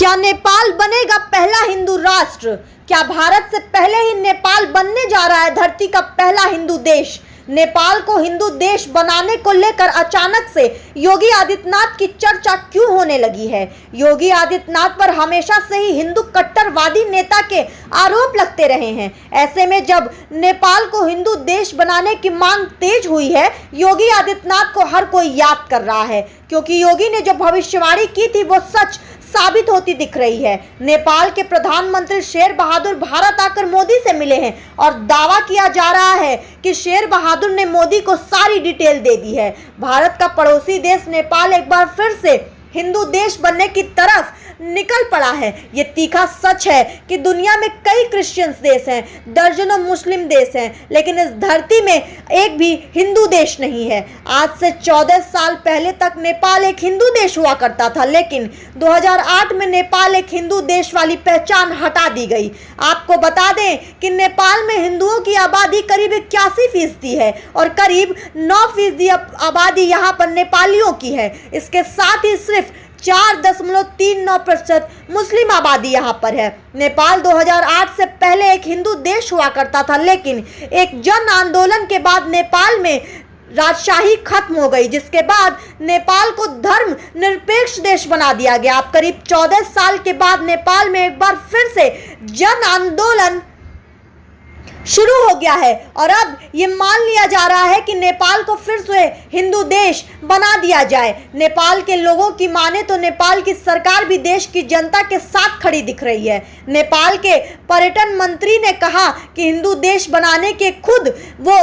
क्या नेपाल बनेगा पहला हिंदू राष्ट्र? क्या भारत से पहले ही नेपाल बनने जा रहा है धरती का पहला हिंदू देश? नेपाल को हिंदू देश बनाने को लेकर अचानक से योगी आदित्यनाथ की चर्चा क्यों होने लगी है? योगी आदित्यनाथ पर हमेशा से ही हिंदू कट्टरवादी नेता के आरोप लगते रहे हैं। ऐसे में जब नेपाल को हिंदू देश बनाने की मांग तेज हुई है, योगी आदित्यनाथ को हर कोई याद कर रहा है, क्योंकि योगी ने जो भविष्यवाणी की थी वो सच साबित होती दिख रही है। नेपाल के प्रधानमंत्री शेर बहादुर भारत आकर मोदी से मिले हैं और दावा किया जा रहा है कि शेर बहादुर ने मोदी को सारी डिटेल दे दी है। भारत का पड़ोसी देश नेपाल एक बार फिर से हिंदू देश बनने की तरफ निकल पड़ा है। ये तीखा सच है कि दुनिया में कई क्रिश्चियंस देश हैं, दर्जनों मुस्लिम देश हैं, लेकिन इस धरती में एक भी हिंदू देश नहीं है। आज से 14 साल पहले तक नेपाल एक हिंदू देश हुआ करता था, लेकिन 2008 में नेपाल एक हिंदू देश वाली पहचान हटा दी गई। आपको बता दें कि नेपाल में हिंदुओं की आबादी करीब 81% है और करीब 9% आबादी यहाँ पर नेपालियों की है। इसके साथ ही सिर्फ 4.39% मुस्लिम आबादी यहाँ पर है। नेपाल 2008 से पहले एक हिंदू देश हुआ करता था, लेकिन एक जन आंदोलन के बाद नेपाल में राजशाही खत्म हो गई, जिसके बाद नेपाल को धर्म निरपेक्ष देश बना दिया गया। अब करीब 14 साल के बाद नेपाल में एक बार फिर से जन आंदोलन शुरू हो गया है और अब ये मान लिया जा रहा है कि नेपाल को फिर से हिंदू देश बना दिया जाए। नेपाल के लोगों की माने तो नेपाल की सरकार भी देश की जनता के साथ खड़ी दिख रही है। नेपाल के पर्यटन मंत्री ने कहा कि हिंदू देश बनाने के खुद वो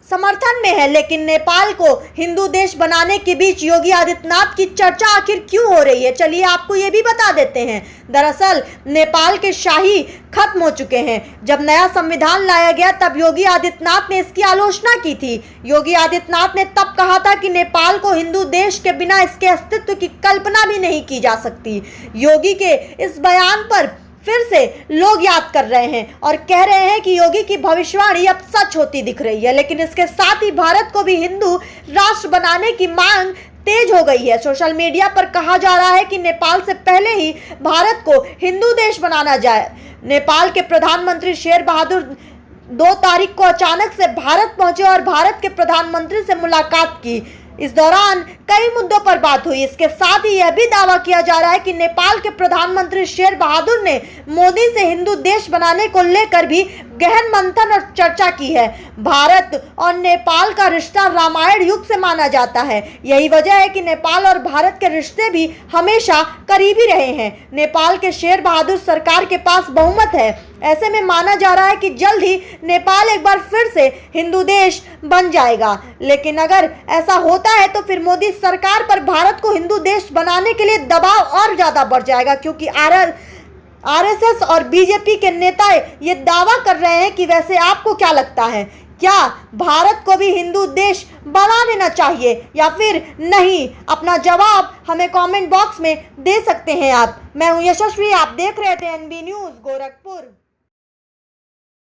समर्थन में है, लेकिन नेपाल को हिंदू देश बनाने के बीच योगी आदित्यनाथ की चर्चा आखिर क्यों हो रही है? चलिए आपको ये भी बता देते हैं। दरअसल नेपाल के शाही खत्म हो चुके हैं। जब नया संविधान लाया गया तब योगी आदित्यनाथ ने इसकी आलोचना की थी। योगी आदित्यनाथ ने तब कहा था कि नेपाल को हिंदू देश के बिना इसके अस्तित्व की कल्पना भी नहीं की जा सकती। योगी के इस बयान पर फिर से लोग याद कर रहे हैं और कह रहे हैं कि योगी की भविष्यवाणी अब सच होती दिख रही है। लेकिन इसके साथ ही भारत को भी हिंदू राष्ट्र बनाने की मांग तेज हो गई है। सोशल मीडिया पर कहा जा रहा है कि नेपाल से पहले ही भारत को हिंदू देश बनाना जाए। नेपाल के प्रधानमंत्री शेर बहादुर 2 तारीख को अचानक से भारत पहुंचे और भारत के प्रधानमंत्री से मुलाकात की। इस दौरान कई मुद्दों पर बात हुई। इसके साथ ही यह भी दावा किया जा रहा है कि नेपाल के प्रधानमंत्री शेर बहादुर ने मोदी से हिंदू देश बनाने को लेकर भी गहन मंथन और चर्चा की है। भारत और नेपाल का रिश्ता रामायण युग से माना जाता है। यही वजह है कि नेपाल और भारत के रिश्ते भी हमेशा करीबी रहे हैं। नेपाल के शेर बहादुर सरकार के पास बहुमत है। ऐसे में माना जा रहा है कि जल्द ही नेपाल एक बार फिर से हिंदू देश बन जाएगा। लेकिन अगर ऐसा होता है तो फिर मोदी सरकार पर भारत को हिंदू देश बनाने के लिए दबाव और ज्यादा बढ़ जाएगा, क्योंकि आरएसएस और बीजेपी के नेता ये दावा कर रहे हैं कि वैसे आपको क्या लगता है, क्या भारत को भी हिंदू देश बना देना चाहिए या फिर नहीं? अपना जवाब हमें कमेंट बॉक्स में दे सकते हैं आप। मैं हूं यशस्वी, आप देख रहे थे एनबी न्यूज़ गोरखपुर।